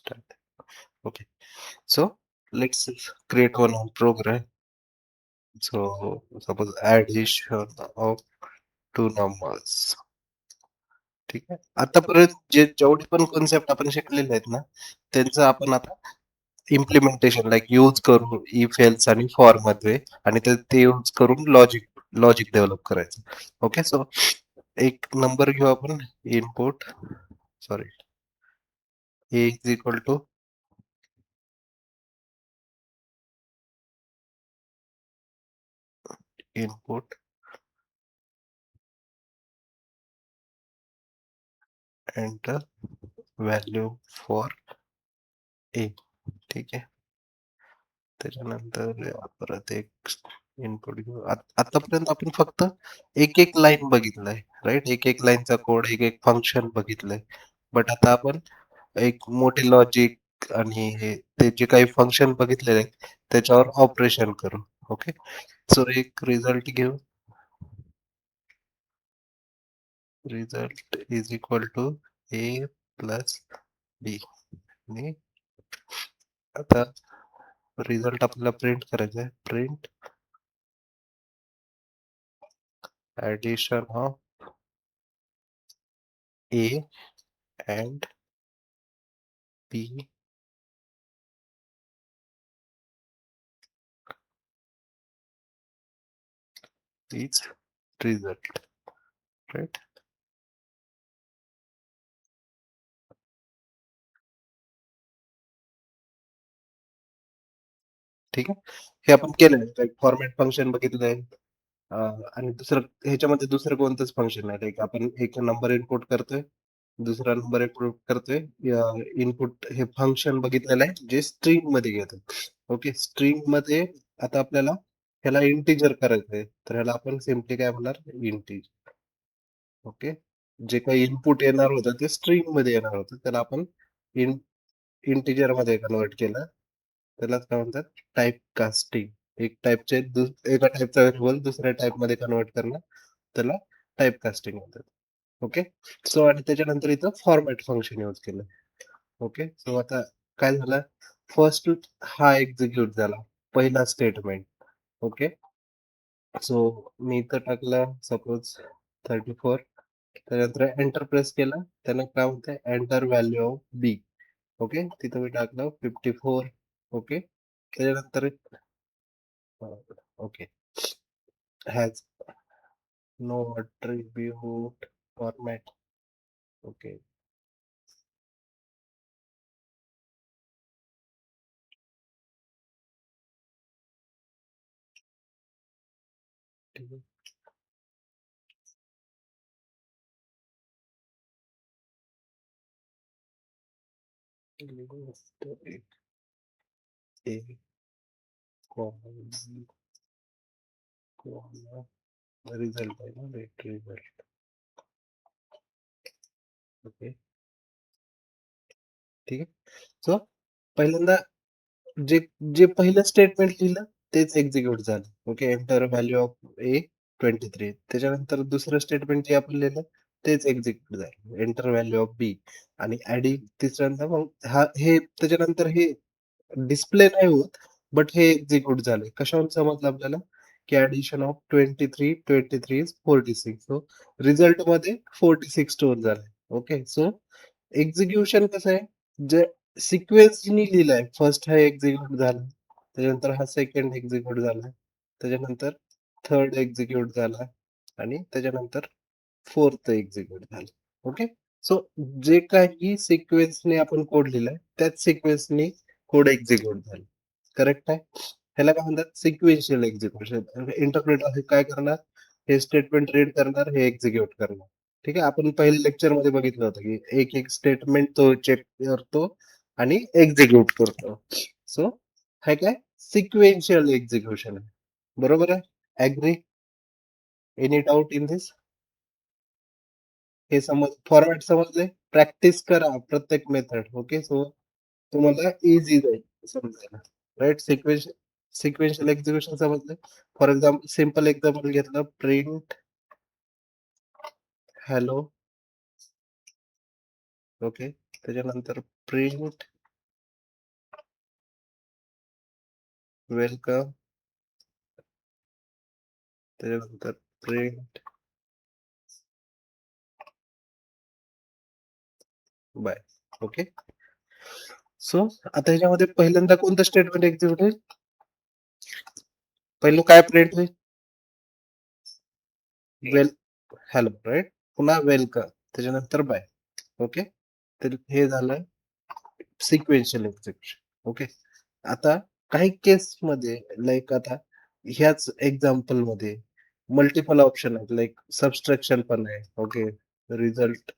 Start. Okay. So let's create one program. So suppose addition of two numbers. ठीक आहे. आतापर्यंत जेवढे पण कन्सेप्ट आपण शिकलेले आहेत ना, त्यांचं आपण आता इम्प्लिमेंटेशन लाइक यूज करू इफ एल्स आणि फॉर मध्ये आणि ते यूज करून लॉजिक लॉजिक डेव्हलप करायचं. ओके. सो एक नंबर घेऊ आपण input sorry a is equal to input enter value for a. ठीक आहे. त्याच्यानंतर परत एक इनपुट घेऊ. आतापर्यंत आपण फक्त एक एक लाईन बघितलंय, राईट? एक एक लाईनचा कोड, एक एक फंक्शन बघितलंय. बट आता आपण एक मोठे लॉजिक आणि ते जे काही फंक्शन बघितलेले आहेत त्याच्यावर ऑपरेशन करू. ओके. सो एक रिझल्ट घेऊ. Result is equal to A plus B. आणि आता रिझल्ट आपल्याला प्रिंट करायचा आहे. Print addition of A and B is result, right? ठीक आहे. हे आपण केलंय. फॉर्मॅट फंक्शन बघितलंय. आणि दुसरं ह्याच्यामध्ये दुसरं कोणतंच फंक्शन नाही. लाईक आपण एक नंबर इनपुट करतोय, दुसरा नंबर इनपुट करतोय. इनपुट हे फंक्शन बघितलेलं आहे जे स्ट्रिंग मध्ये घेतं. ओके. स्ट्रिंग मध्ये आता आपल्याला ह्याला इंटिजर करायचंय, तर ह्याला आपण सिम्पली काय म्हणणार, इंटिजर. ओके. जे काही इनपुट येणार होतं ते स्ट्रिंग मध्ये येणार होतं, त्याला आपण इंटिजर मध्ये कन्वर्ट केलं. त्यालाच काय म्हणतात, टाइप कास्टिंग. एका टाईपचा व्हेरिएबल दुसऱ्या टाईप मध्ये कन्वर्ट करणं, त्याला टाइप कास्टिंग म्हणतात. ओके. सो आणि त्याच्यानंतर इथं फॉर्मॅट फंक्शन यूज केलं. ओके. सो आता काय झालं, फर्स्ट हा एक्झिक्यूट झाला, पहिला स्टेटमेंट. ओके. सो मी इथं टाकलं सपोज 34. त्यानंतर एंटर प्रेस केला, त्यानं काय होतंय, enter value of B. Okay. तिथं मी टाकलं 54. ओके. त्याच्यानंतर okay, has no attribute format. Okay. ठीक आहे. ए रिझल्ट आहे ना, रेट रिझल्ट. ओके. ठीक आहे. सो पहिल्यांदा जे जे पहिलं स्टेटमेंट लिहिलं तेच एक्झिक्यूट झालं. ओके. एंटर व्हॅल्यू ऑफ ए 23. त्याच्यानंतर दुसरं स्टेटमेंट जे आपण लिहिलं तेच एक्झिक्यूट झालं. एंटर व्हॅल्यू ऑफ बी आणि ऍडिंग तिसऱ्यांदा मग हे त्याच्यानंतर हे डिस्प्ले नाही होत, बट हे एक्झिक्यूट झाले. कशावरून समजलं आपल्याला, की addition of 23 is 46. So result मध्ये 46 स्टोअर झाले. ओके. सो एक्झिक्युशन कसं आहे, जे सिक्वेन्सनी लिहिलंय, फर्स्ट हा एक्झिक्यूट झाला, त्याच्यानंतर हा सेकंड एक्झिक्यूट झाला, त्याच्यानंतर थर्ड एक्झिक्यूट झाला आणि त्याच्यानंतर फोर्थ एक्झिक्यूट झालं. ओके. सो जे काही सिक्वेन्सने आपण कोड लिहिलाय त्याच सिक्वेन्सने कोड एक्झिक्यूट झाला. करेक्ट आहे. ह्याला काय म्हणतात, सिक्वेन्शियल एक्झिक्युशन. इंटरप्रेटर हे काय करणार, हे स्टेटमेंट रीड करणार, हे एक्झिक्यूट करणार. ठीक आहे. आपण पहिल्या लेक्चर मध्ये बघितलं होतं की एक एक स्टेटमेंट तो चेक करतो आणि एक्झिक्यूट करतो. सो हे काय, सिक्वेन्शियल एक्झिक्युशन आहे. बरोबर आहे. Agree? Any doubt in this? हे फॉर्मॅट समजले? प्रॅक्टिस करा प्रत्येक मेथड. ओके. सो तुम्हाला इझी जाईल समजायला, राईट? सिक्वेन्शियल एक्झिक्युशन समजले. फॉर एक्झाम्पल, सिम्पल एक्झाम्पल घेतलं, प्रिंट हॅलो. ओके. त्याच्यानंतर प्रिंट वेलकम, त्याच्यानंतर प्रिंट बाय. ओके. सो आता ह्याच्यामध्ये पहिल्यांदा कोणतं स्टेटमेंट एक्झिक्यूट होईल? पहिलं काय प्रिंट होईल? वेल हॅलो, राइट? पुन्हा वेलकम, त्याच्यानंतर बाय. ओके. तर हे झालं सिक्वेन्शियल एक्झिक्युशन. ओके. आता काही केसमध्ये लाइक आता ह्याच एक्झाम्पल मध्ये मल्टिपल ऑप्शन आहेत, लाइक सबट्रॅक्शन पण आहे. Okay. Result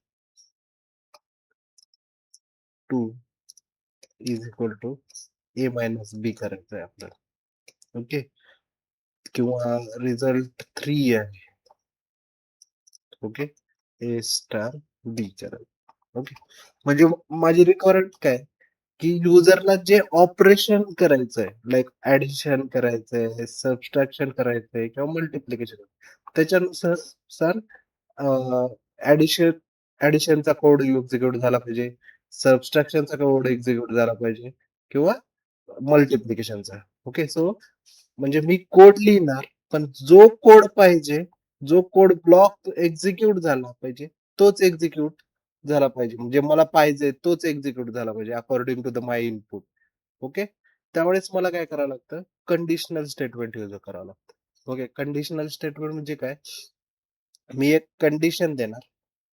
2 is equal to A minus B करायचं आहे आपल्याला. ओके. किंवा रिझल्ट 3 आहे. ओके. ए स्टार बी करायचं. ओके. म्हणजे माझी रिक्वायरमेंट काय, की युजरला जे ऑपरेशन करायचंय, लाइक ऍडिशन करायचंय, सबट्रॅक्शन करायचंय किंवा मल्टिप्लिकेशन, त्याच्यानुसार सर ऍडिशन ऍडिशनचा कोड एक्झिक्यूट झाला पाहिजे, सबट्रॅक्शनचा कोड एक्झिक्यूट झाला पाहिजे किंवा मल्टिप्लिकेशनचा. ओके. सो म्हणजे मी कोड लिहिणार, पण जो कोड पाहिजे, जो कोड ब्लॉक एक्झिक्यूट झाला पाहिजे, तोच एक्झिक्यूट झाला पाहिजे. म्हणजे मला पाहिजे तोच एक्झिक्यूट झाला पाहिजे according to the my input. Okay. त्यावेळेस मला काय करावं लागतं, कंडिशनल स्टेटमेंट यूज करावं लागतं. ओके. कंडिशनल स्टेटमेंट म्हणजे काय, मी एक कंडिशन देणार,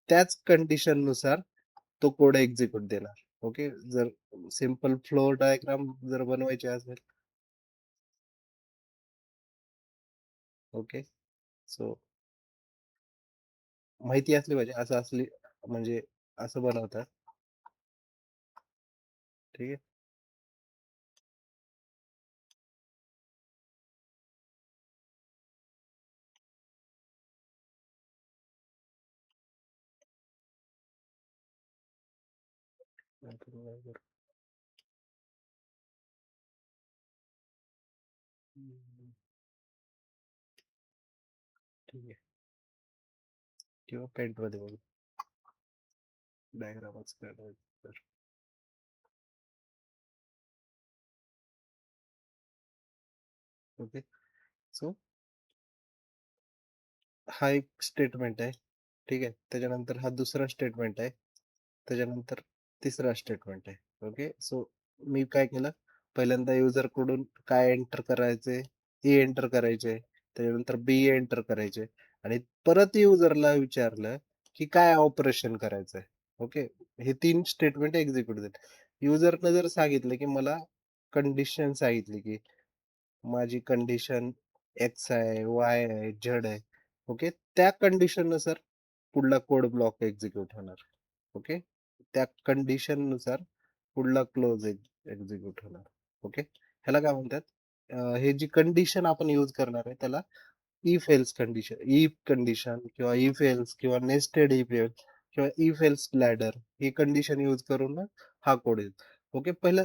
त्याच कंडिशन नुसार तो कोड एक्झिक्यूट देणार. ओके. जर सिंपल फ्लो डायग्राम जर बनवायची असेल. ओके. सो माहिती असली पाहिजे, असं असली म्हणजे असं बनवतात. ठीक आहे. ठीक आहे. किंवा पेंट मध्ये बघू, डायग्रामच काढायचं. ओके. सो हा एक स्टेटमेंट आहे. ठीक आहे. त्याच्यानंतर हा दुसरा स्टेटमेंट आहे. त्याच्यानंतर तिसरा स्टेटमेंट आहे. ओके. सो मी काय केलं, पहिल्यांदा युजर कडून काय एंटर करायचे, ए एंटर करायचे, त्याच्यानंतर बी एंटर करायचे, आणि परत युजरला विचारलं की काय ऑपरेशन करायचंय. ओके. हे 3 स्टेटमेंट एक्झिक्यूट झाले. युजरनं जर सांगितलं की मला कंडिशन सांगितली की माझी कंडिशन एक्स आहे, वाय आहे, झेड आहे. ओके. त्या कंडिशन नुसार पुढला कोड ब्लॉक एक्झिक्यूट होणार. ओके. त्या कंडिशन नुसार पुढला क्लोज एक्झिक्यूट होणार. ओके. ह्याला काय म्हणतात, हे जी कंडिशन आपण यूज करणार आहे त्याला if else condition, if condition किंवा इफ एल्स किंवा नेस्टेड इफ एल्स किंवा if else ladder, he condition use करून ना हा कोड येईल. ओके. पहिलं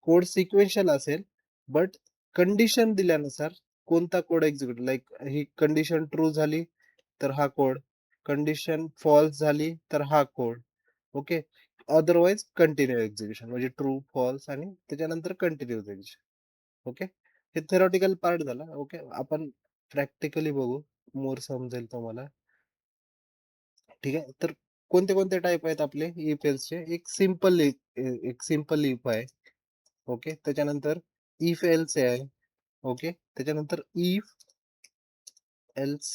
कोड सिक्वेन्शियल असेल, बट कंडिशन दिल्यानुसार कोणता code execute, like he condition true झाली तर हा कोड, कंडिशन फॉल्स झाली तर हा code. Okay. Otherwise continue execution, म्हणजे ट्रू फॉल्स आणि त्याच्यानंतर कंटिन्यू एक्झिक्युशन. ओके. हे थेरॉटिकल पार्ट झाला. ओके. आपण प्रॅक्टिकली बघू, मोर समजेल तुम्हाला. ठीक आहे. तर कोणते कोणते टाईप आहेत आपले इफ एल्सचे, एक सिंपल इफ आहे. ओके. त्याच्यानंतर इफ एल्स आहे. ओके. त्याच्यानंतर एल्स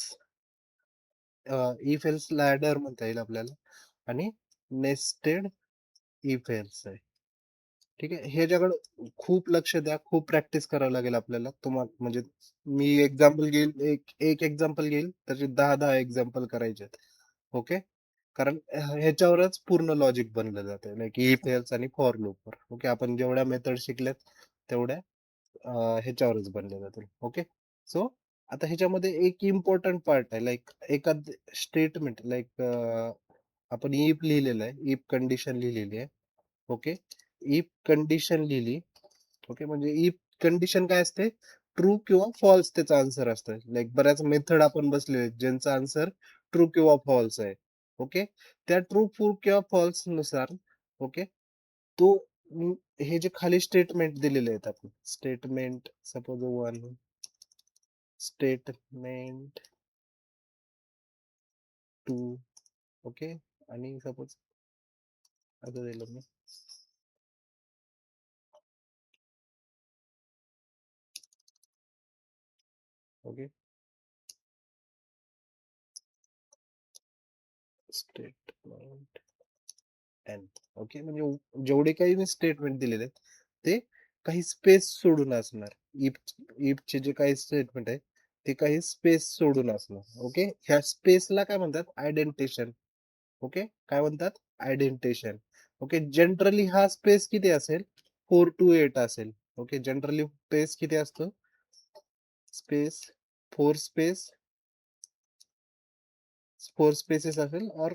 इफ एल्स लॅडर म्हणता येईल आपल्याला, आणि नेस्टेड इफ एल्स आहे. ठीक आहे. ह्याच्याकडे खूप लक्ष द्या, खूप प्रॅक्टिस करावं लागेल आपल्याला. तुम्हाला म्हणजे मी एक्झाम्पल घेईल, एक एक एक्झाम्पल घेईल, त्याचे 10-10 एक्झाम्पल करायचे आहेत. ओके. कारण ह्याच्यावरच पूर्ण लॉजिक बनलं जातं, लाईक इफ एल्स आणि फॉर लूपवर. ओके. आपण जेवढ्या मेथड शिकल्यात तेवढ्या ह्याच्यावरच बनले जातील. ओके. सो आता ह्याच्यामध्ये एक इम्पॉर्टंट पार्ट आहे, लाईक एखाद स्टेटमेंट, लाईक आपण इफ लिहिलेलं आहे, इफ कंडिशन लिहिलेली आहे. ओके. इफ कंडिशन लिहिली. ओके. म्हणजे इफ कंडिशन काय असते, ट्रू किंवा फॉल्स त्याचा आन्सर असतं. लाईक बऱ्याच मेथड आपण बसलेले आहेत ज्यांचा आन्सर ट्रू किंवा फॉल्स आहे. ओके. त्या ट्रू किंवा फॉल्स नुसार, ओके, तो हे जे खाली स्टेटमेंट दिलेले आहेत आपण स्टेटमेंट सपोज 1 स्टेटमेंट 2 ओके आणि सपोज आता दिलं मी ओके स्टेटमेंट एन ओके म्हणजे जेवढे काही मी स्टेटमेंट दिलेले आहेत ते काही स्पेस सोडून असणार इफ इफचे जे काही स्टेटमेंट आहे ते काही स्पेस सोडून असणार ओके ह्या स्पेसला काय म्हणतात आयडेंटिशन ओके काय म्हणतात आयडेंटिशन ओके जनरली हा स्पेस किती असेल 4 to 8 असेल ओके जनरली स्पेस किती असतो स्पेस 4 स्पेस 4 स्पेसेस असेल और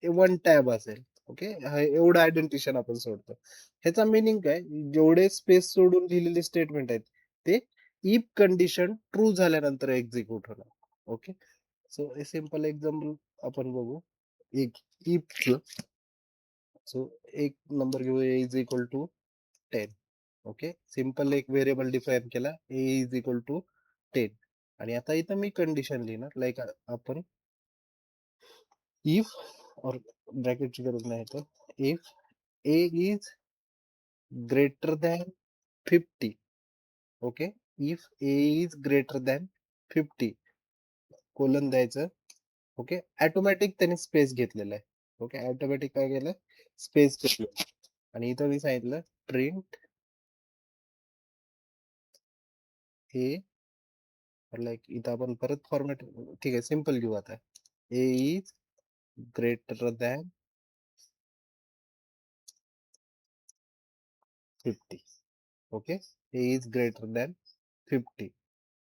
1 टॅब असेल ओके एवढं आयडेंटिशन आपण सोडतो ह्याचा मिनिंग काय जेवढे स्पेस सोडून लिहिलेले स्टेटमेंट आहेत ते इफ कंडिशन ट्रू झाल्यानंतर एक्झिक्यूट होणार okay so a simple example आपण बघू एक इफ सो एक नंबर घेऊ A is equal to 10 okay simple एक व्हेरिएबल डिफाईन केला ए इज इक्वल टू 10 आणि आता इथं मी कंडिशन लिहिणार लाईक आपण इफ और ब्रॅकेटची गरज नाही तर if A is greater than 50 okay if A is greater than 50 colon द्यायचं ओके ऑटोमॅटिक त्याने स्पेस घेतलेला आहे ओके ऑटोमॅटिक काय केलं स्पेस घेतलं आणि इथं मी सांगितलं प्रिंट ए लाईक इथं आपण परत फॉर्मॅट ठीक आहे सिंपल घेऊ आता A is greater than 50 okay A is greater than 50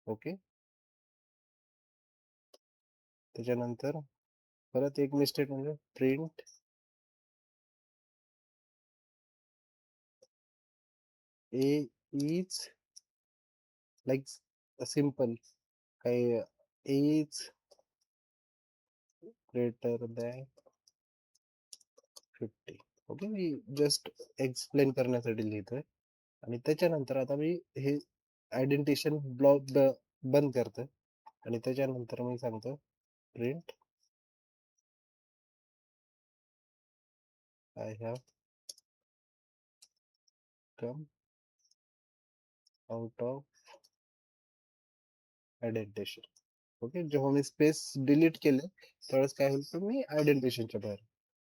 okay त्याच्यानंतर परत एक मिस्टेक म्हणजे print A is like simple काय ए इज ग्रेटर दॅन 50 ओके मी जस्ट एक्सप्लेन करण्यासाठी लिहितोय आणि त्याच्यानंतर आता मी हे आयडेंटिशन ब्लॉक बंद करतो आणि त्याच्यानंतर मी सांगतो print I have come out of indentation okay जेव्हा मी स्पेस डिलीट केले त्यावेळेस काय होईल तर मी आयडेंटिशनच्या बाहेर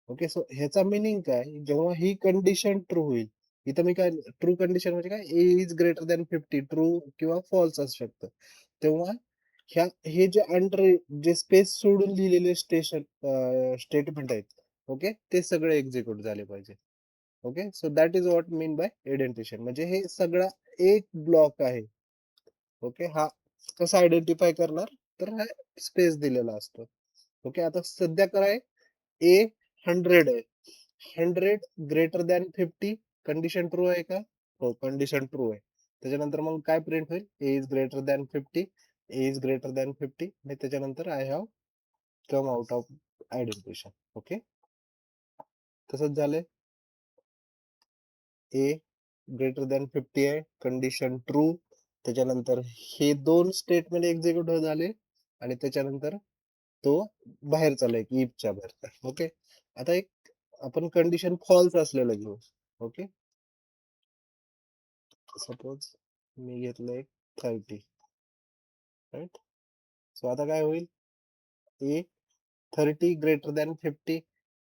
ओके सो ह्याचा मिनिंग काय जेव्हा ही कंडिशन ट्रू होईल इथं मी काय ट्रू कंडिशन म्हणजे काय ए इज ग्रेटर दॅन 50 ट्रू किंवा फॉल्स असू शकतं तेव्हा ह्या हे जे अंडर जे स्पेस सोडून लिहिलेले स्टेटमेंट आहेत ओके ते सगळे एक्झिक्यूट झाले पाहिजे okay so that is what mean by indentation म्हणजे हे सगळा एक ब्लॉक आहे ओके हा कसा आयडेंटिफाय करणार तर हा स्पेस दिलेला असतो ओके आता सध्या काय ए 100 आहे 100 ग्रेटर दॅन 50 कंडिशन ट्रू आहे का हो कंडिशन ट्रू आहे त्याच्यानंतर मग काय प्रिंट होईल A is greater than 50 A is greater than 50 आणि त्याच्यानंतर I have come out of identification okay तसंच झालंय ए ग्रेटर दॅन 50 आहे कंडिशन ट्रू त्याच्यानंतर हे दोन स्टेटमेंट एक्झिक्यूट झाले आणि त्याच्यानंतर तो बाहेर चाललाय इफच्या बाहेर ओके आता एक आपण कंडिशन फॉल्स असलेलं घेऊ ओके सपोज मी घेतलं एक 30 राईट सो आता काय होईल ए 30 ग्रेटर दॅन 50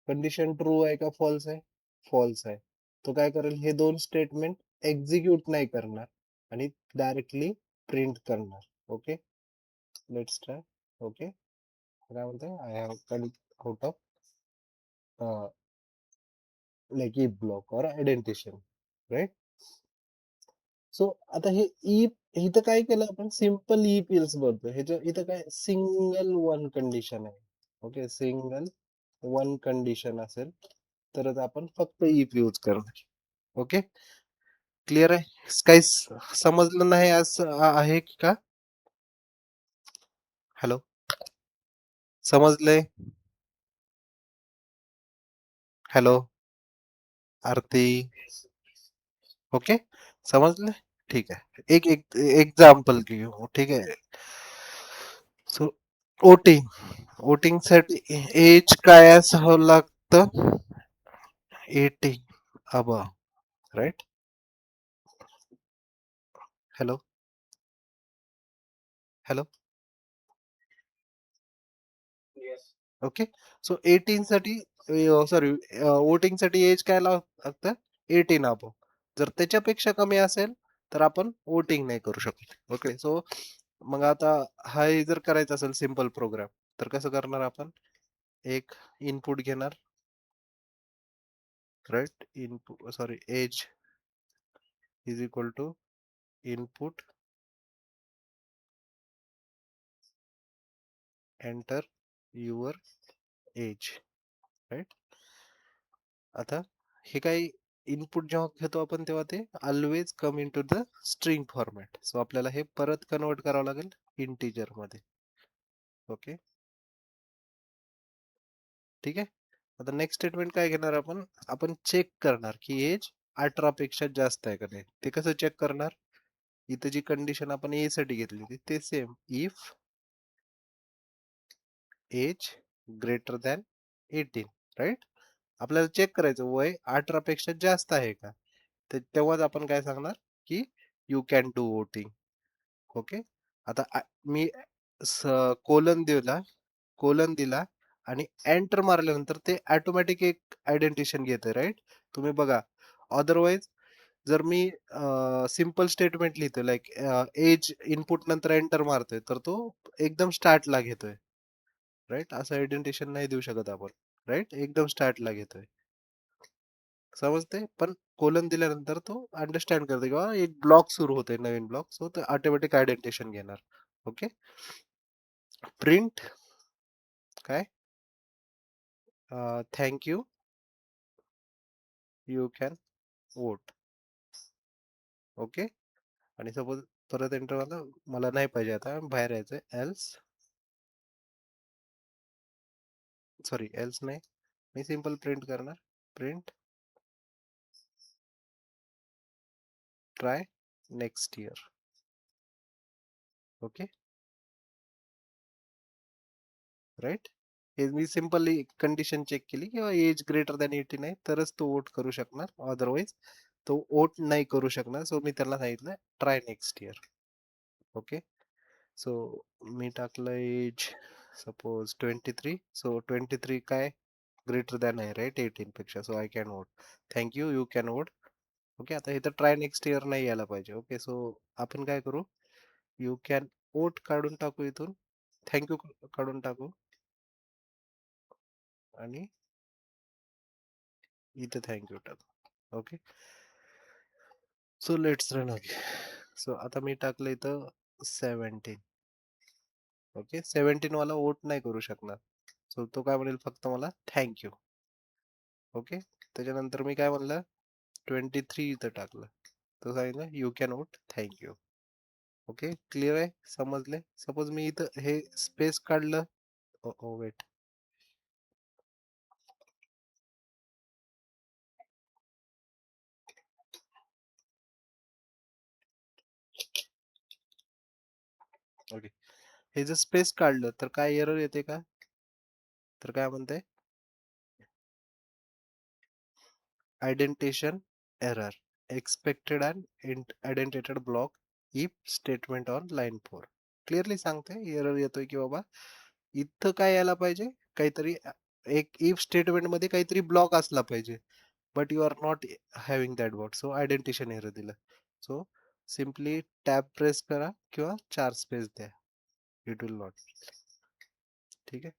कंडिशन ट्रू आहे का फॉल्स आहे फॉल्स आहे तो काय करेल हे दोन स्टेटमेंट एक्झिक्यूट नाही करणार आणि डायरेक्टली प्रिंट करणार ओके लेट्स ट्राय ओके काय म्हणतंय I have come out of like if block और आयडेंटिशन राईट सो आता हे इफ इथं काय केलं आपण सिम्पल इफ एल्स बोलतो ह्याच्या इथं काय सिंगल वन कंडिशन आहे ओके सिंगल वन कंडिशन असेल तरच आपण फक्त इफ यूज करणार ओके क्लिअर आहे काही समजलं नाही असं आहे का हॅलो समजलंय हॅलो आरती ओके, समजले? ठीक आहे. एक एक एक्झाम्पल घेऊ. ठीक आहे. सो वोटिंग वोटिंगसाठी एज काय असावं लागतं? 18 above, right? Hello, hello. Okay. So 18 साठी सॉरी वोटिंगसाठी एज काय लागतं? 18 अबव. जर त्याच्यापेक्षा कमी असेल तर आपण वोटिंग नाही करू शकत. ओके. सो मग आता हा हे जर करायचा असेल सिंपल प्रोग्राम तर कसं करणार आपण? एक इनपुट घेणार, right? Input sorry age is equal to input enter your age, right? आता हे काही इनपुट जेव्हा घेतो आपण तेव्हा ते always come into the string format. So आपल्याला हे परत कन्वर्ट करावं लागेल इंटिजर मध्ये. ओके, ठीक आहे. आता नेक्स्ट स्टेटमेंट काय घेणार आपण? आपण चेक करणार की एज 18 पेक्षा जास्त आहे का नाही. ते कसं चेक करणार? इथे जी कंडिशन आपण ए साठी घेतली होती ते same. If age greater than 18, right? आपल्याला चेक करायचं वय 18 पेक्षा जास्त आहे का. तेव्हाच आपण काय सांगणार की you can do voting. Okay. आता मी कोलन दिला, कोलन दिला आणि एंटर मारल्यानंतर ते ऑटोमॅटिक एक आयडेंटिशन घेते, राईट? तुम्ही बघा. अदरवाईज जर मी सिंपल स्टेटमेंट लिहितोय लाईक एज इनपुट नंतर एंटर मारतोय तर तो एकदम स्टार्टला घेतोय, राईट? असं आयडेंटिशन नाही देऊ शकत आपण, राईट? एकदम स्टार्टला घेतोय. समजते? पण कोलन दिल्यानंतर तो अंडरस्टँड करतो किंवा एक ब्लॉक सुरू होते, नवीन ब्लॉक. सो ते ऑटोमॅटिक आयडेंटिशन घेणार. ओके. प्रिंट काय? Thank you, you can vote. Okay. आणि सपोज परत एंटर आला, मला नाही पाहिजे आता, बाहेर यायचंय. एल्स, सॉरी एल्स नाही, मी सिंपल प्रिंट करणार. Print try next year. Okay, right? हे मी सिंपली कंडिशन चेक केली किंवा एज ग्रेटर दॅन 18 आहे तरच तो वोट करू शकणार, अदरवाईज तो वोट नाही करू शकणार. सो मी त्याला सांगितलं try next year. Okay. So मी टाकलं एज सपोज 23. सो 23 काय ग्रेटर दॅन आहे, राईट? 18 पेक्षा. So I can vote. Thank you, you can vote. Okay. आता इथं ट्राय नेक्स्ट इयर नाही यायला पाहिजे. ओके. सो आपण काय करू? यू कॅन वोट काढून टाकू इथून, थँक यू काढून टाकू आणि इथे थँक यू टाकू. Okay. So let's run again. So आता मी टाकलं इथं 17. ओके. 17 वाला वोट नाही करू शकणार. सो तो काय म्हणेल? फक्त मला थँक यू. ओके. त्याच्यानंतर मी काय म्हणलं? 23 इथं टाकलं. तो सांगितलं you can vote, thank you. Okay. Clear आहे? समजले? सपोज मी इथं हे स्पेस काढलं. Oh wait. ओके. हे जर स्पेस काढलं तर काय एरर येते का? तर काय म्हणते? Indentation error expected and indented block if statement on line 4. Clearly सांगते एरर येतोय की बाबा इथं काय यायला पाहिजे, काहीतरी एक इफ स्टेटमेंट मध्ये काहीतरी ब्लॉक असला पाहिजे. But you are not having that word. So indentation error दिलं. सो सिम्पली टॅब प्रेस करा किंवा 4 स्पेस द्या. It will not. ठीक आहे.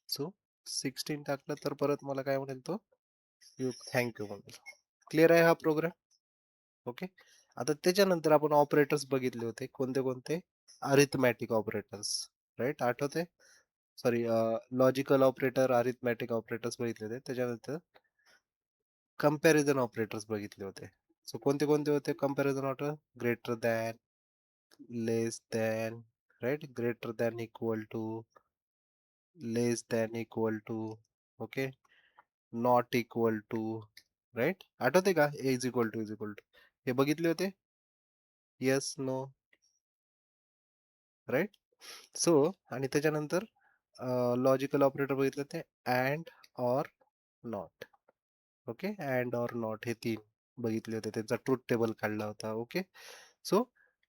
सो 16 टाकलं तर परत मला काय म्हणेल तो? यू थँक यू म्हणेल. क्लिअर आहे हा प्रोग्राम? ओके. आता त्याच्यानंतर आपण ऑपरेटर्स बघितले होते. कोणते कोणते? Arithmetic operators, right? आठवते? Sorry logical operator, arithmetic operators बघितले होते. त्याच्यानंतर कंपॅरिझन ऑपरेटर्स बघितले होते. सो कोणते कोणते होते comparison operator? Greater than, less than, right? Greater than equal to, less than equal to, okay, not equal to, right? आठवते का? ए इज इक्वल टू हे बघितले होते? Yes, no, right? सो आणि त्याच्यानंतर लॉजिकल ऑपरेटर बघितलं ते and, or, not. Okay, and or not हे 3 बघितले होते. त्यांचा ट्रुथ टेबल काढला होता. ओके. सो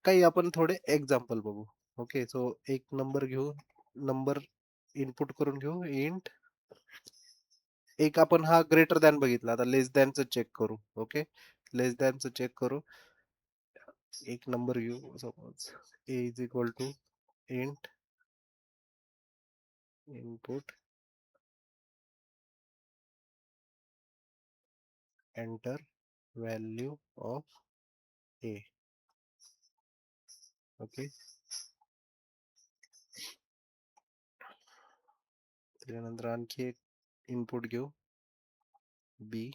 काही आपण थोडे एक्झाम्पल बघू. ओके. सो एक नंबर घेऊ. नंबर इनपुट करून घेऊ. इंट एक आपण हा ग्रेटर दॅन बघितला. आता लेस दॅनचं चेक करू. ओके. लेस दॅनचं चेक करू. एक नंबर घेऊ. Suppose A is equal to int input enter value of A. Okay. त्याच्यानंतर आणखी एक इनपुट घेऊ. B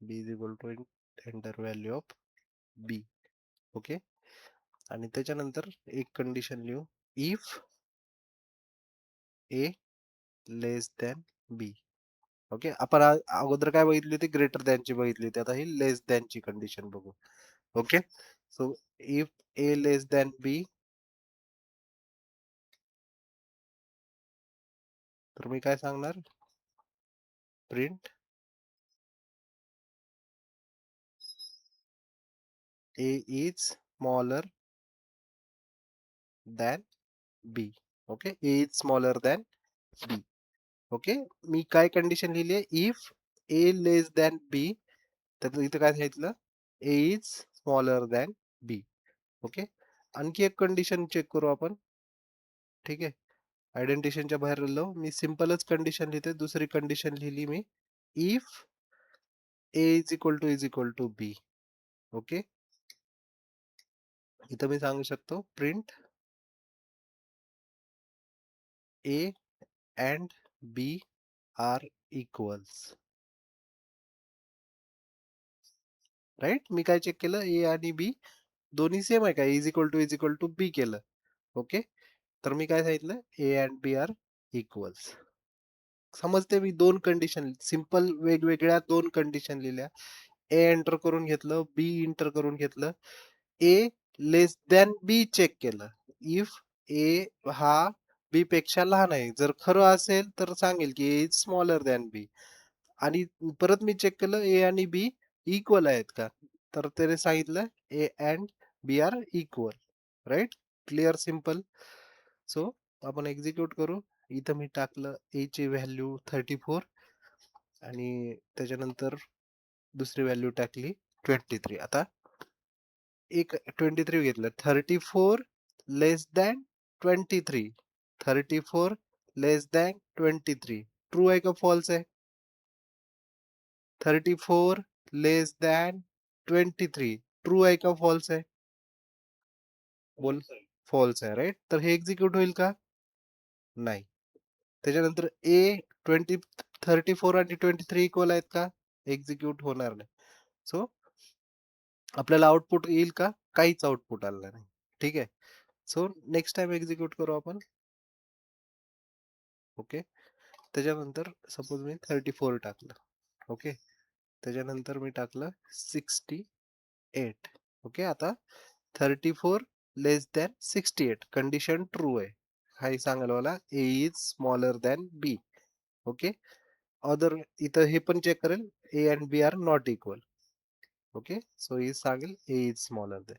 is equal to enter value of B. Okay. आणि त्याच्यानंतर एक कंडिशन लिहू. If A less than B. Okay. आपण अगोदर काय बघितली होती? ग्रेटर दॅनची बघितली होती. आता ही लेस दॅनची कंडिशन बघू. Okay. So if A less than B, तर मी काय सांगणार? Print A is smaller than B. Okay. A is smaller than B. Okay. मी काय कंडिशन लिहिली आहे? If A less than B, तर इथं काय सांगितलं? A is smaller than B. Okay. आणखी एक कंडिशन चेक करू आपण. ठीक आहे. आयडेंटिशनच्या बाहेर राहिलो. मी सिंपलच कंडिशन लिहिते. दुसरी कंडिशन लिहिली मी. If A is equal to B. Okay. इथं मी सांगू शकतो print A and B are equals. Right? मी काय चेक केलं? ए आणि बी दोन्ही सेम आहे का? इज इक्वल टू बी केलं. ओके. तर मी काय सांगितलं? A and B are equals. समजते? मी दोन कंडिशन सिंपल वेगवेगळ्या दोन कंडिशन लिहिल्या. ए एंटर करून घेतलं, बी एंटर करून घेतलं. ए लेस दॅन बी चेक केलं. इफ ए हा बी पेक्षा लहान आहे. जर खरं असेल तर सांगेल की ए इज स्मॉलर दॅन बी. आणि परत मी चेक केलं ए आणि बी इक्वल आहेत का? तर त्याने सांगितलं a and B are equal. Right? Clear, simple. So आपण एक्झिक्यूट करू. इथं मी टाकलं ए ची व्हॅल्यू 34 आणि त्याच्यानंतर दुसरी व्हॅल्यू टाकली 23. आता एक 23 घेतलं. 34 less than 23. 34 less than 23. True आहे का फॉल्स आहे? 34 लेस दॅन 23. ट्रू आहे का फॉल्स आहे? बोल. फॉल्स आहे, राईट? तर हे एक्झिक्यूट होईल का? नाही. त्याच्यानंतर ए 34 आणि 23 इक्वल आहेत का? एक्झिक्यूट होणार नाही. सो आपल्याला आउटपुट येईल का? काहीच आउटपुट आलं नाही. ठीक आहे. सो नेक्स्ट टाइम एक्झिक्यूट करू आपण. ओके. त्याच्यानंतर सपोज मी 34 टाकलं. ओके. त्याच्यानंतर मी टाकलं 68. ओके. आता 34 लेस दॅन 68 कंडिशन ट्रू आहे. हाही सांगायला मला A is smaller than B. Okay. Other इथं हे पण चेक करेल A and B are not equal. Okay. So ही सांगेल A is smaller than.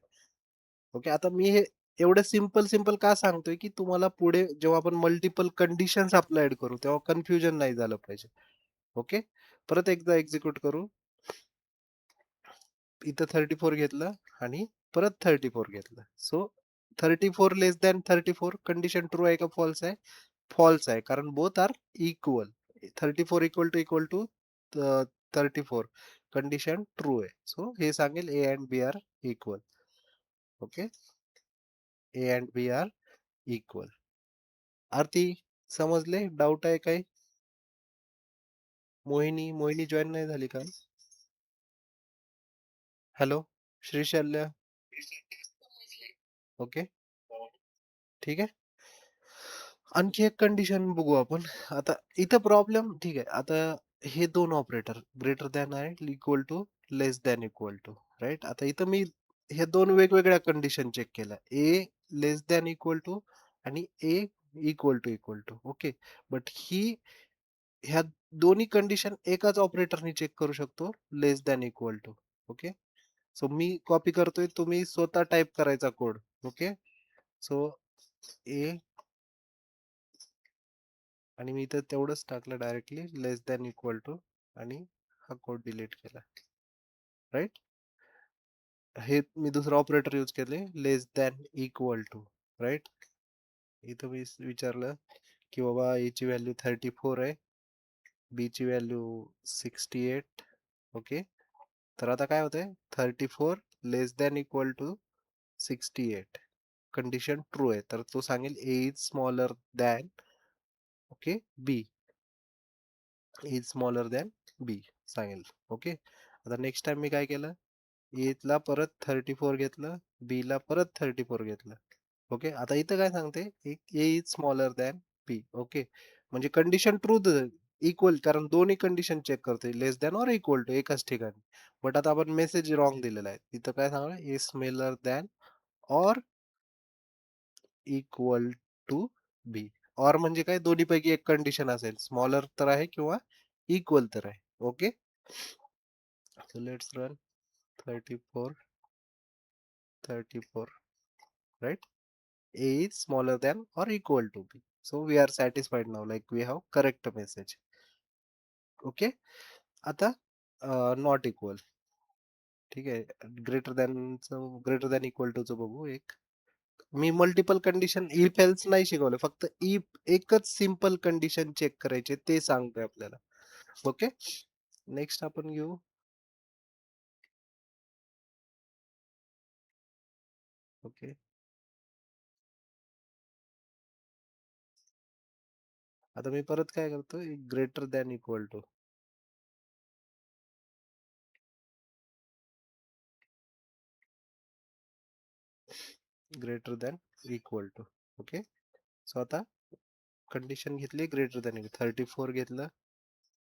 Okay. आता मी हे एवढं सिंपल का सांगतोय की तुम्हाला पुढे जेव्हा आपण मल्टिपल कंडिशन्स अप्लाइड करू तेव्हा कन्फ्युजन नाही झालं पाहिजे. ओके. परत एकदा एक्झिक्यूट करू. इथं 34 घेतलं आणि परत 34 घेतलं. So 34 less than 34 condition true आहे का फॉल्स आहे? फॉल्स आहे, कारण both are equal. 34 equal to 34 condition true आहे. सो हे सांगेल A and B are equal. Okay. A and B are equal. Aarti, समजले? डाऊट आहे काही? मोहिनी जॉईन नाही झाली का? हॅलो, श्रीशल्य. ओके. ठीक आहे. आणखी एक कंडिशन बघू आपण. आता इथं प्रॉब्लेम ठीक आहे. आता हे 2 ऑपरेटर ग्रेटर दॅन आहे equal to, less than equal to, right? आता इथं मी हे 2 वेगवेगळ्या कंडिशन चेक केल्या. लेस दॅन इक्वल टू आणि इक्वल टू. ओके. बट ह्या दोन्ही कंडिशन एकाच ऑपरेटरने चेक करू शकतो, less than equal to. Okay. So मी कॉपी करतोय, तुम्ही स्वतः टाइप करायचा कोड. ओके. सो ए आणि मी इथं तेवढंच टाकलं directly less than equal to आणि हा कोड डिलीट केला. राइट? हे मी दुसरं ऑपरेटर यूज केले, लेस दॅन इक्वल टू. राइट? इथं मी विचारलं की बाबा A ची व्हॅल्यू 34 आहे, B ची व्हॅल्यू 68. ओके. तर आता काय होतंय, 34 less than equal to 68. Condition true आहे, तर तो सांगेल A is smaller than, okay, B is smaller than B सांगेल. ओके. आता नेक्स्ट टाइम मी काय केलं, A ला परत 34 घेतलं, B ला परत 34 घेतलं. ओके. आता इथं काय सांगते, A is smaller than B. Okay. म्हणजे कंडिशन ट्रू इक्वल, कारण दोन्ही कंडिशन चेक करते, लेस दॅन और इक्वल टू एकाच ठिकाणी. बट आता आपण मेसेज रॉंग दिलेला आहे. तिथं काय सांगणार, a smaller than or equal to बी. और म्हणजे काय, दोन्हीपैकी एक कंडिशन असेल, स्मॉलर तर आहे किंवा इक्वल तर आहे. Okay. So let's run 34 34, right? A is smaller than or equal to B. So we are satisfied now, like we have correct message. Okay. आता नॉट इक्वल. ठीक आहे. ग्रेटर दॅन इक्वल टू च बघू एक. मी multiple condition if else नाही शिकवलं, फक्त if एकच सिंपल कंडिशन चेक करायचे ते सांगतोय आपल्याला. ओके. नेक्स्ट आपण घेऊ. ओके. आता मी परत काय करतो, greater than equal to. Greater than equal to. Okay. So आता कंडिशन घेतली ग्रेटर दॅन, 34 घेतलं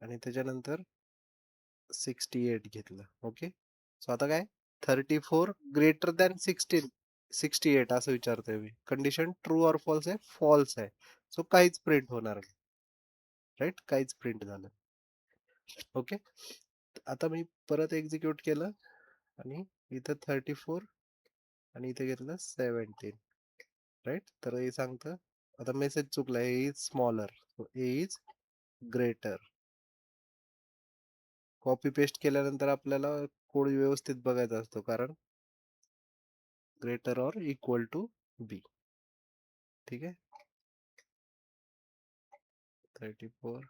आणि त्याच्यानंतर 68 घेतलं. ओके. सो आता काय, 34 ग्रेटर दॅन 68 असं विचारतोय मी. कंडिशन ट्रू ऑर फॉल्स आहे, फॉल्स आहे. सो काहीच प्रिंट होणार नाही. राईट? काहीच प्रिंट झालं. ओके. आता मी परत एक्झिक्यूट केलं आणि इथं 34 आणि इथे घेतलं 17. राईट? तर हे सांगतं, आता मेसेज चुकला, A is smaller, A is greater. Copy paste केल्यानंतर आपल्याला कोड व्यवस्थित बघायचा असतो, कारण ग्रेटर और इक्वल टू बी. ठीक आहे. 34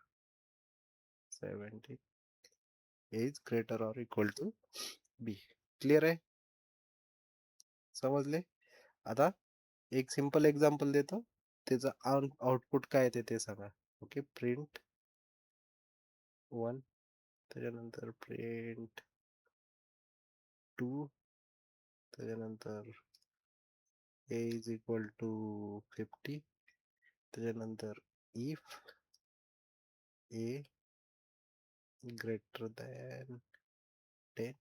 70 इज ग्रेटर और इक्वल टू बी. क्लिअर आहे? समजले? आता एक सिंपल एक्झाम्पल देतो, त्याचं आउटपुट काय येते ते सांगा. ओके. प्रिंट 1, त्याच्यानंतर प्रिंट 2, त्याच्यानंतर a इज इक्वल टू 50, त्याच्यानंतर if a greater than 10.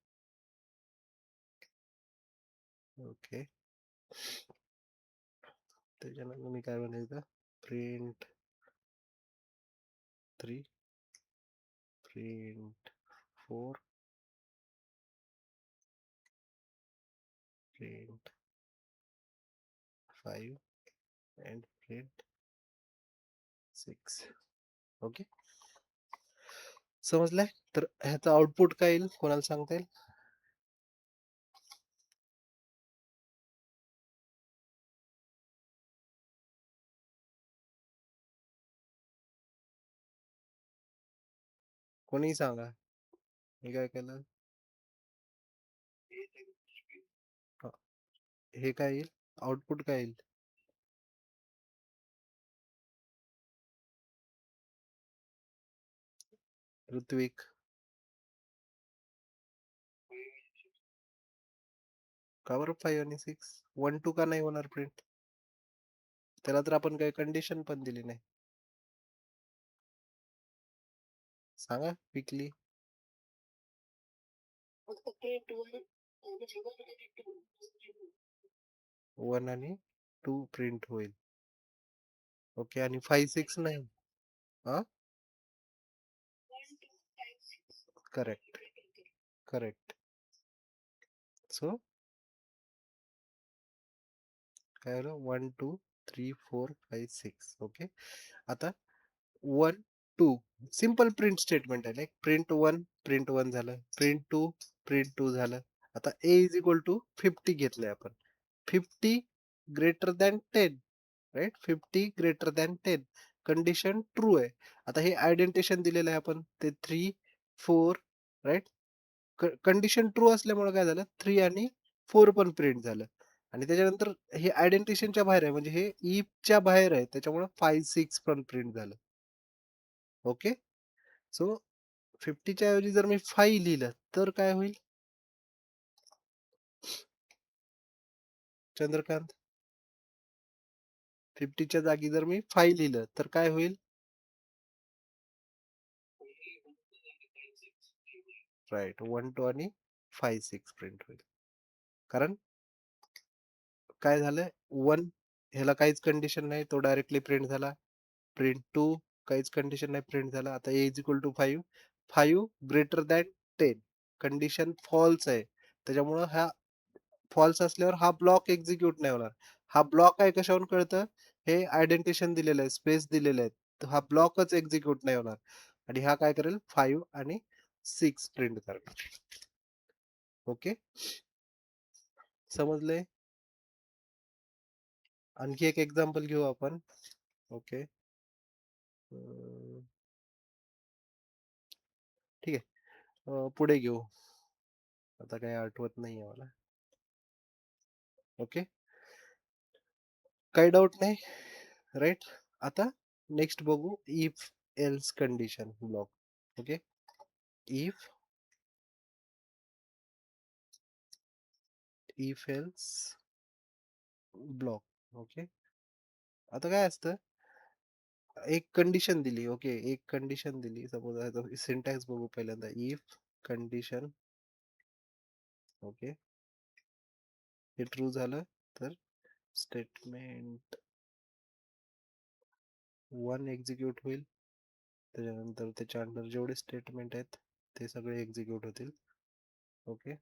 Okay. त्याच्यानंतर मी काय म्हणायचं, print 3, print 4, print 5 and print 6. Okay. समजलंय? तर ह्याचं आउटपुट काय येईल, कोणाला सांगता येईल? कोणीही सांगा. मी काय केलं, हा, हे काय येईल, आउटपुट काय येईल? ऋत्विक. का बरं 5 आणि 6? 1 2 का नाही होणार प्रिंट? त्याला तर आपण काही कंडिशन पण दिली नाही. सांगा क्विकली. 1 आणि 2 प्रिंट होईल. ओके आणि 5, 6 नाही. हां? Correct, correct. सो काय झालं 1, 2, 3, 4, 5, 6. ओके. आता 1, 2 सिंपल प्रिंट स्टेटमेंट आहे. लाइक प्रिंट 1 झालं, प्रिंट 2 झालं. आता A इज इक्वल टू 50 घेतलंय आपण. 50 greater than 10, right? 50 greater than 10 condition true आहे. आता हे आयडेंटिशन दिलेलं आहे आपण ते 3, 4, राइट? कंडिशन ट्रू असल्यामुळे काय झालं 3 आणि 4 पण प्रिंट झालं. आणि त्याच्यानंतर हे आयडेंटिशनच्या बाहेर आहे म्हणजे हे इफच्या बाहेर आहे त्याच्यामुळे 5, 6 पण प्रिंट झालं. ओके. सो 50 च्या ऐवजी जर मी 5 लिहिलं तर काय होईल? चंद्रकांत 50 च्या जागी जर मी 5 लिहिलं तर काय होईल? राइट 1, 2 आणि 5, 6 प्रिंट होईल. कारण काय झालं 1 ह्याला काहीच कंडिशन नाही तो डायरेक्टली प्रिंट झाला. प्रिंट 2 काहीच कंडिशन नाही प्रिंट झाला. आता A is equal to 5. 5 greater than 10 condition false आहे. त्याच्यामुळं हा फॉल्स असल्यावर हा ब्लॉक एक्झिक्यूट नाही होणार. हा ब्लॉक आहे कशावरून कळतं? हे आयडेंटिशन दिलेलं आहे, स्पेस दिलेले आहेत. तर हा ब्लॉकच एक्झिक्यूट नाही होणार. आणि हा काय करेल 5 आणि 6 प्रिंट करेल. ओके. समजलंय? आणखी एक एक्झाम्पल घेऊ आपण. ओके. ठीक आहे. पुढे घेऊ. आता काही आठवत नाहीये मला. ओके. काही डाऊट नाही, राइट? आता नेक्स्ट बघू if else condition block. Okay. If if else block. Okay. आता काय असतं एक कंडिशन दिली. ओके. एक कंडिशन दिली. सपोज आता सिंटॅक्स बघू पहिल्यांदा. इफ कंडिशन ओके हे ट्रू झालं तर स्टेटमेंट 1 एक्झिक्यूट होईल. त्याच्यानंतर त्याच्या अंडर जेवढे स्टेटमेंट आहेत ते सगळे एक्झिक्यूट होतील. ओके.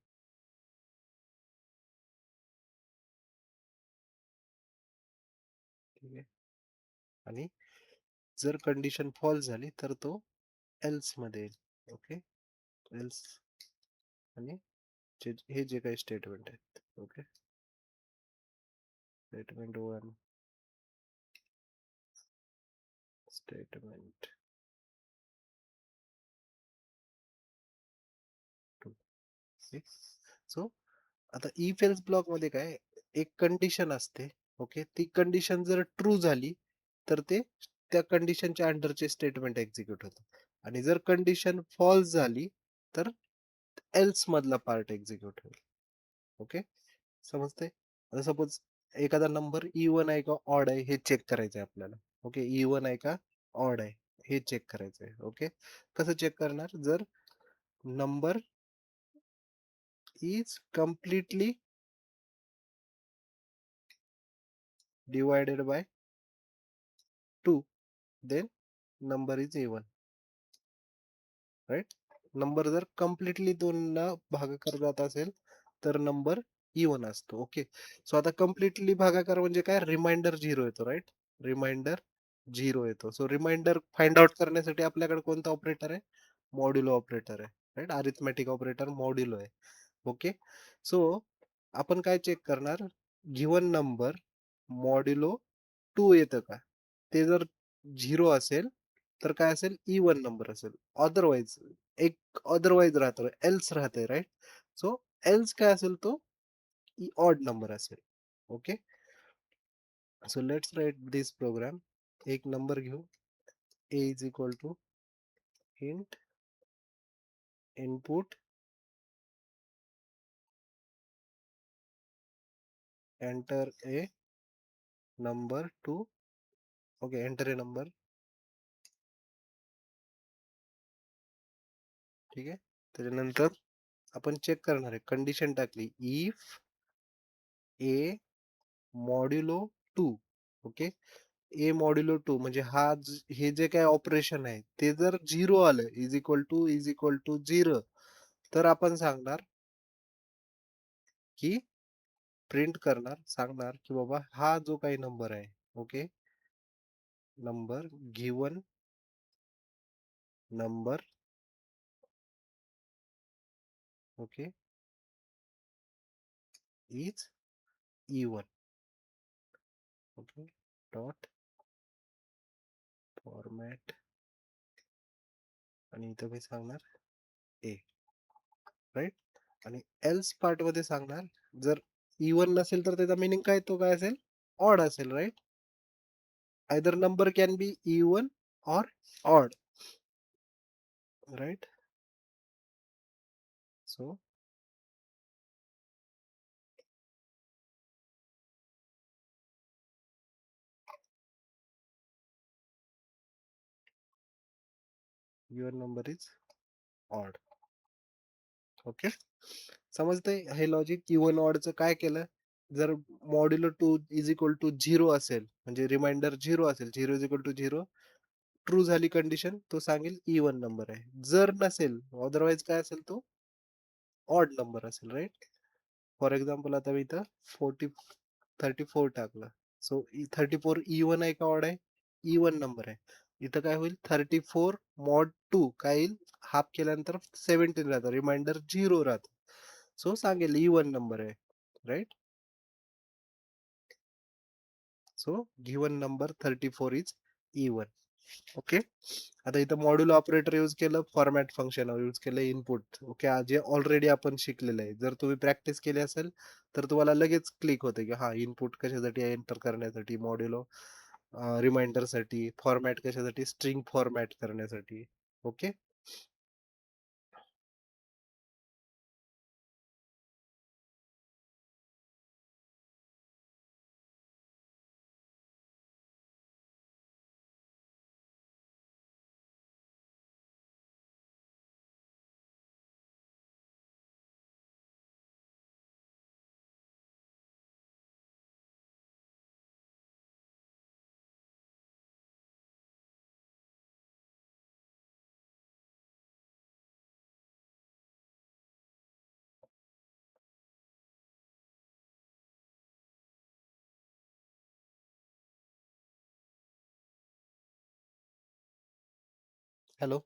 ठीक आहे. आणि जर कंडिशन फॉल्स झाली तर तो एल्स मध्ये येईल. ओके. एल्स आणि हे जे काही स्टेटमेंट आहेत. ओके. Statement 1 statement 2. सो आता इफ एल्स ब्लॉक मध्ये काय एक कंडिशन असते. ओके. ती कंडिशन जर ट्रू झाली तर ते त्या कंडिशनच्या अंडरचे स्टेटमेंट एक्झिक्यूट होतं. आणि जर कंडिशन फॉल्स झाली तर एल्स मधला पार्ट एक्झिक्यूट होईल. ओके. समजतंय? आता सपोज एखादा नंबर इवन आहे का ऑड आहे हे चेक करायचं आहे आपल्याला. ओके. इवन आहे का ऑड आहे हे चेक करायचं आहे. ओके. कसं चेक करणार? जर number is completely divided by 2 then number is even, right? Number जर कम्प्लिटली 2 ला भागाकार जात असेल तर नंबर इवन असतो. ओके. सो आता कम्प्लिटली भागाकार म्हणजे काय रिमाइंडर 0 येतो, राईट? रिमाइंडर 0 येतो. सो रिमाइंडर फाइंड आउट करण्यासाठी आपल्याकडे कोणता ऑपरेटर आहे? मॉड्युलो ऑपरेटर आहे, राईट? अरिथमेटिक ऑपरेटर मॉड्युलो आहे. ओके. सो आपण काय चेक करणार? गिवन नंबर मॉड्युलो 2 येतं का? ते जर 0 असेल तर काय असेल? इवन नंबर असेल. अदरवाईज एक अदरवाईज राहतं, एल्स राहते, राईट? सो एल्स काय असेल तो ऑड नंबर असेल. Okay. So let's write this program. एक नंबर घेऊ. A is equal to int input enter a number two. Okay. Enter a number ठीक आहे. त्याच्यानंतर आपण चेक करणार आहे. कंडिशन टाकली if a modulo 2 okay. A modulo 2 म्हणजे हे जे काही ऑपरेशन आहे ते जर 0 आलं इज इक्वल टू 0 तर आपण सांगणार की प्रिंट करणार सांगणार की बाबा हा जो काही नंबर आहे okay number given number okay is even okay dot format आणि इथं मी सांगणार ए राईट आणि एल्स पार्ट मध्ये सांगणार जर इवन नसेल तर त्याचा मिनिंग काय तो काय असेल ऑड असेल right either number can be even or odd right so your number is odd okay समजतंय हे लॉजिक इवन ऑडचं काय केलं जर मॉड्युलो 2 इज इक्वल टू 0 असेल म्हणजे रिमाइंडर 0 असेल 0 इज इक्वल टू 0 ट्रू झाली कंडिशन तो सांगेल इवन नंबर आहे जर नसेल अदरवाइज काय असेल तो ऑड नंबर असेल राईट फॉर एक्झाम्पल आता मी इथं 34 टाकलं सो 34 इवन आहे का ऑड आहे इवन नंबर आहे इथं काय होईल 34 मॉड 2 काय येईल हाफ केल्यानंतर 17 राहतं रिमाइंडर 0 राहतं सो सांगेल इवन नंबर आहे right so given number 34 is even okay आता इथं मॉड्यूल ऑपरेटर यूज केलं फॉर्मॅट फंक्शन यूज केलं इनपुट ओके जे ऑलरेडी आपण शिकलेलं आहे जर तुम्ही प्रॅक्टिस केली असेल तर तुम्हाला लगेच क्लिक होते की हा इनपुट कशासाठी एंटर करण्यासाठी मॉड्युलो रिमाइंडर साठी फॉर्मॅट कशासाठी स्ट्रिंग फॉर्मॅट करण्यासाठी ओके हॅलो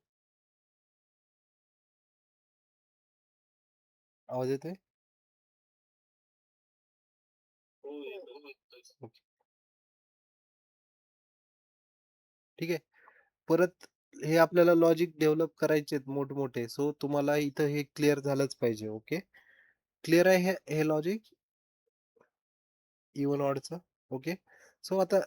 आवाज येतोय ओके ठीक आहे परत हे आपल्याला लॉजिक डेव्हलप करायचे आहेत मोठमोठे सो तुम्हाला इथं हे क्लिअर झालंच पाहिजे ओके क्लिअर आहे हे लॉजिक इवन ऑडचं ओके सो आता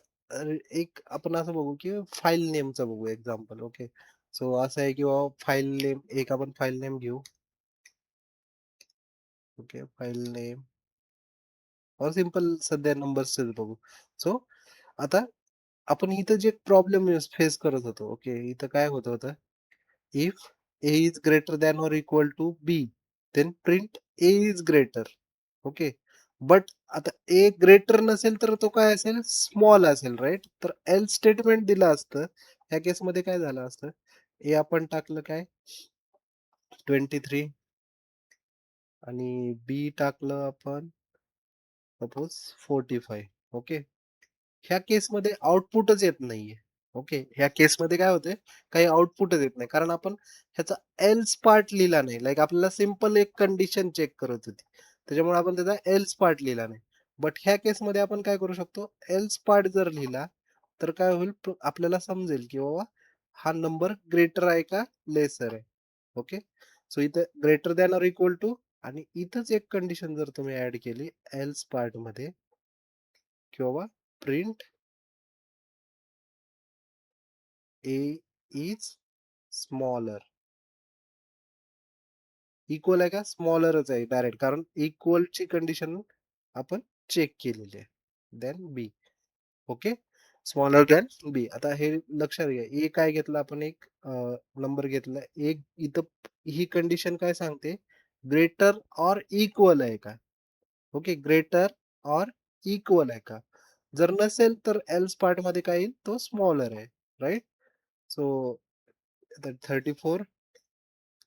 एक आपण असं बघू की फाईल नेमचं बघू एक्झाम्पल ओके सो असं आहे की बाबा फाईल नेम एक आपण फाईल नेम घेऊ ओके फाईल नेम और सिंपल सध्या नंबर्सच बघू सो आता आपण इथं जे प्रॉब्लेम फेस करत होतो ओके इथं काय होत होतं if A is greater than or equal to B then print A is greater okay but आता ए ग्रेटर नसेल तर तो काय असेल स्मॉल असेल राईट तर एल स्टेटमेंट दिलं असतं ह्या केसमध्ये काय झालं असतं ए आपण टाकलं काय 23 आणि बी टाकलं आपण सपोज 45 ओके ह्या केसमध्ये आउटपुटच येत नाहीये ओके ह्या केसमध्ये काय होते काही आउटपुटच येत नाही कारण आपण ह्याचा एल्स पार्ट लिहिला नाही लाईक आपल्याला सिंपल एक कंडिशन चेक करत होती त्याच्यामुळे आपण त्याचा एल्स पार्ट लिहिला नाही बट ह्या केसमध्ये आपण काय करू शकतो एल्स पार्ट जर लिहिला तर काय होईल आपल्याला समजेल की बाबा हा नंबर ग्रेटर आहे का लेसर आहे ओके सो इथं greater than or equal to आणि इथंच एक कंडिशन जर तुम्ही ऍड केली एल्स पार्ट मध्ये की बाबा print A is smaller equal आहे का स्मॉलरच आहे डायरेक्ट कारण इक्वलची कंडिशन आपण चेक केलेली आहे देन बी ओके स्मॉलर दॅन बी. आता हे लक्षात घ्या. ए काय घेतलं आपण एक नंबर घेतला. एक इथं ही कंडिशन काय सांगते? ग्रेटर ऑर इक्वल आहे का? ओके. ग्रेटर ऑर इक्वल आहे का? जर नसेल तर एल्स पार्टमध्ये काय येईल? तो स्मॉलर आहे. राइट? सो आता 34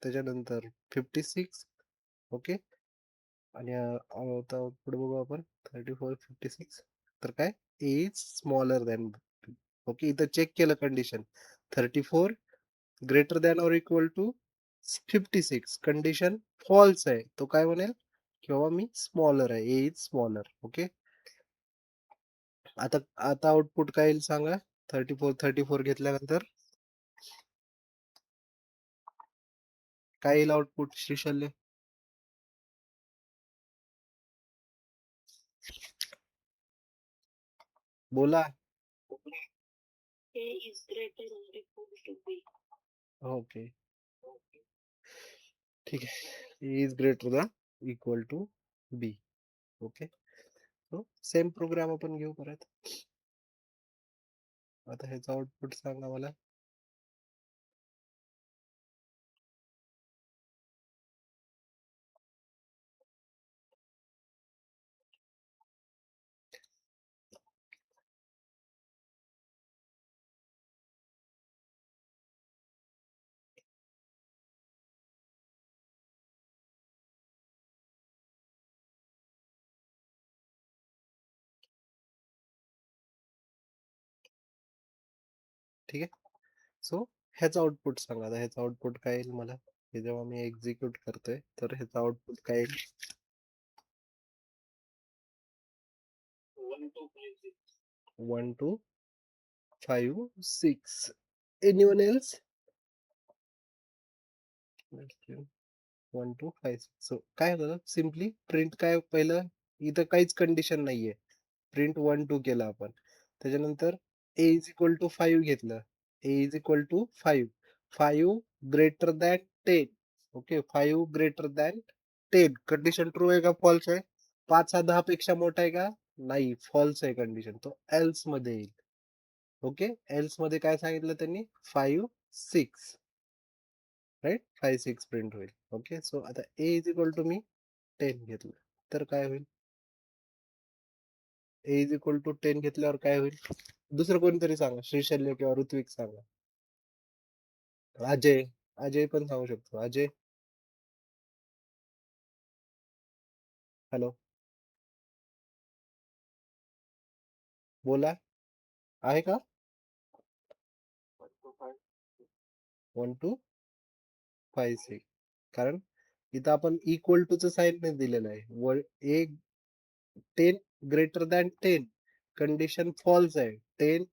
त्याच्यानंतर 56 ओके. आणि आता पुढे बघू आपण 34, 56 तर काय? ए इज स्मॉलर दॅन ओके. इथं चेक केलं condition. 34 greater than or equal to 56 condition false आहे. तो काय म्हणेल? किंवा मी स्मॉलर आहे. ए इज स्मॉलर. ओके. आता आता आउटपुट काय येईल सांगा? 34 घेतल्यानंतर काय येईल आउटपुट श्रीशल्य? बोला. ओके. ठीक आहे. ए is greater than equal to B. Okay. So same program आपण घेऊ परत. आता ह्याचं आउटपुट सांगा मला. ठीक आहे. सो ह्याचं आउटपुट सांगा. आता ह्याचं आउटपुट काय येईल मला? हे जेव्हा मी एक्झिक्यूट करतोय तर ह्याचं आउटपुट काय येईल? 1 2 5 6. Anyone else? 1 2 5 सो काय होतं? सिम्पली प्रिंट काय पहिलं इथं काहीच कंडिशन नाहीये. प्रिंट 1 2 केलं आपण. त्याच्यानंतर ए इज इक्वल टू 5 घेतलं. A is equal to 5. 5 greater than 10. Okay. 5 greater than 10. Condition true आहे का फॉल्स आहे? 5 हा 10 पेक्षा मोठा आहे का? नाही. फॉल्स आहे कंडिशन. तो एल्स मध्ये येईल. ओके. एल्स मध्ये काय सांगितलं त्यांनी? 5 6. राइट? 5 6 प्रिंट होईल. ओके. सो आता A is equal to me 10 घेतलं. तर काय होईल? ए इज इक्वल टू 10 घेतल्यावर काय होईल? दुसरं कोणतरी सांगा. श्रीशल्य किंवा ऋत्विक सांगा. अजय. अजय पण सांगू शकतो. अजय. हॅलो. बोला. आहे का? 1 2 5 6. कारण इथं आपण इक्वल टू च साइन नाही दिलेलं आहे. A 10 greater than 10. Condition false आहे. 10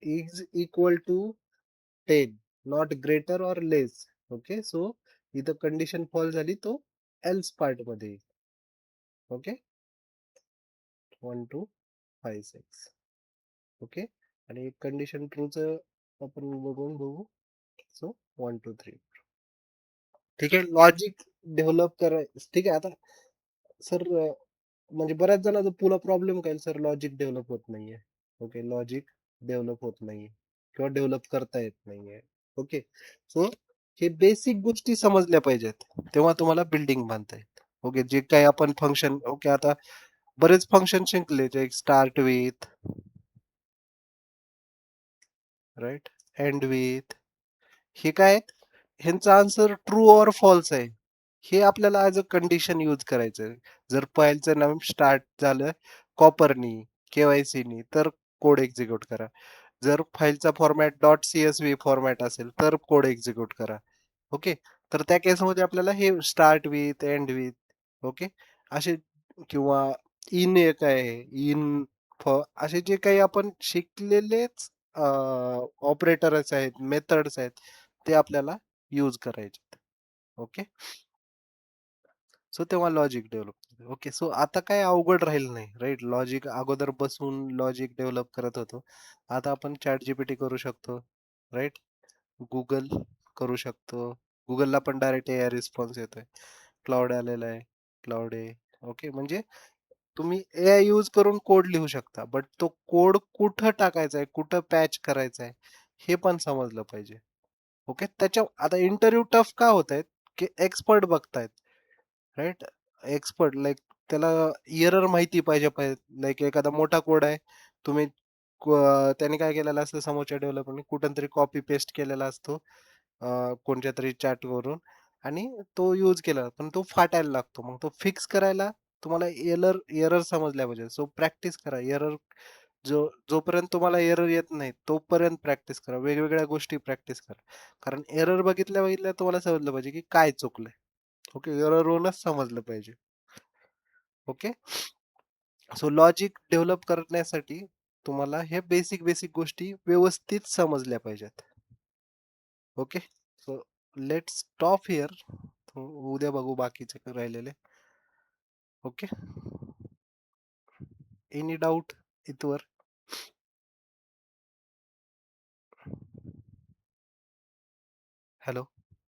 is equal to 10 not greater और लेस. ओके. सो इथं कंडिशन फॉल झाली तो एल्स पार्ट मध्ये येईल. ओके. 1 2 5 6. ओके. आणि कंडिशन ट्रूच आपण बघून बघू. सो 1 2 3. ठीक आहे. लॉजिक डेव्हलप करायचं. ठीक आहे. आता सर म्हणजे बऱ्याच जणांचा पुन्हा प्रॉब्लेम काय सर लॉजिक डेव्हलप होत नाहीये. ओके. लॉजिक डेव्हलप होत नाहीये किंवा डेव्हलप करता येत नाहीये. ओके. सो हे बेसिक गोष्टी समजल्या पाहिजेत. तेव्हा तुम्हाला बिल्डिंग बांधता येईल. ओके. जे काही आपण फंक्शन ओके आता बरेच फंक्शन शिकले जे start with right end with हे काय आहेत? ह्यांचा आन्सर ट्रू ऑर फॉल्स आहे. हे आपल्याला ॲज अ कंडिशन यूज करायचं आहे. जर फाईलचं नाव स्टार्ट झालं कॉपरनी, के-वाय-सीनी तर कोड एक्झिक्यूट करा. जर फाईलचा फॉर्मॅट .csv फॉर्मॅट असेल तर कोड एक्झिक्यूट करा. ओके. तर त्या केसमध्ये आपल्याला हे start with, end with okay. असे किंवा इन एक आहे, इन असे जे काही आपण शिकलेलेच ऑपरेटर्स आहेत, मेथड्स आहेत, ते आपल्याला यूज करायचे. ओके. सो तेव्हा लॉजिक डेव्हलप ओके. सो आता काय अवघड राहील नाही राईट. लॉजिक अगोदर बसून लॉजिक डेव्हलप करत होतो. आता आपण चॅट जीपीटी करू शकतो राईट. गुगल करू शकतो. गुगलला पण डायरेक्ट एआय रिस्पॉन्स येतोय. क्लाउड आलेला आहे. क्लाउड आहे. ओके. म्हणजे तुम्ही एआय यूज करून कोड लिहू शकता. बट तो कोड कुठं टाकायचा आहे, कुठं पॅच करायचा आहे, हे पण समजलं पाहिजे. ओके. आता इंटरव्ह्यू टफ का होत आहेत, की एक्सपर्ट बघतायत. राइट? एक्सपर्ट लाइक त्याला एरर माहिती पाहिजे लाइक एखादा मोठा कोड आहे. तुम्ही त्याने काय केलेलं असतं समोरच्या डेव्हलपरने कुठूनतरी कॉपी पेस्ट केलेला असतो. कोणत्यातरी चॅटवरून आणि तो यूज केला. पण तो फाटायला लागतो. मग तो फिक्स करायला तुम्हाला एरर समजल्या पाहिजे. सो प्रॅक्टिस करा. जोपर्यंत तुम्हाला एरर येत नाही, तोपर्यंत प्रॅक्टिस करा. वेगवेगळ्या गोष्टी प्रॅक्टिस करा. कारण एरर बघितल्या-बघितल्या तुम्हाला समजलं पाहिजे, की काय चुकलंय. ओके. एररवरूनच समजलं पाहिजे. ओके. सो लॉजिक डेव्हलप करण्यासाठी तुम्हाला हे बेसिक गोष्टी व्यवस्थित समजल्या पाहिजेत. Okay. So let's stop here. उद्या बघू बाकीचे राहिलेले. ओके. एनी डाउट इथवर? हॅलो.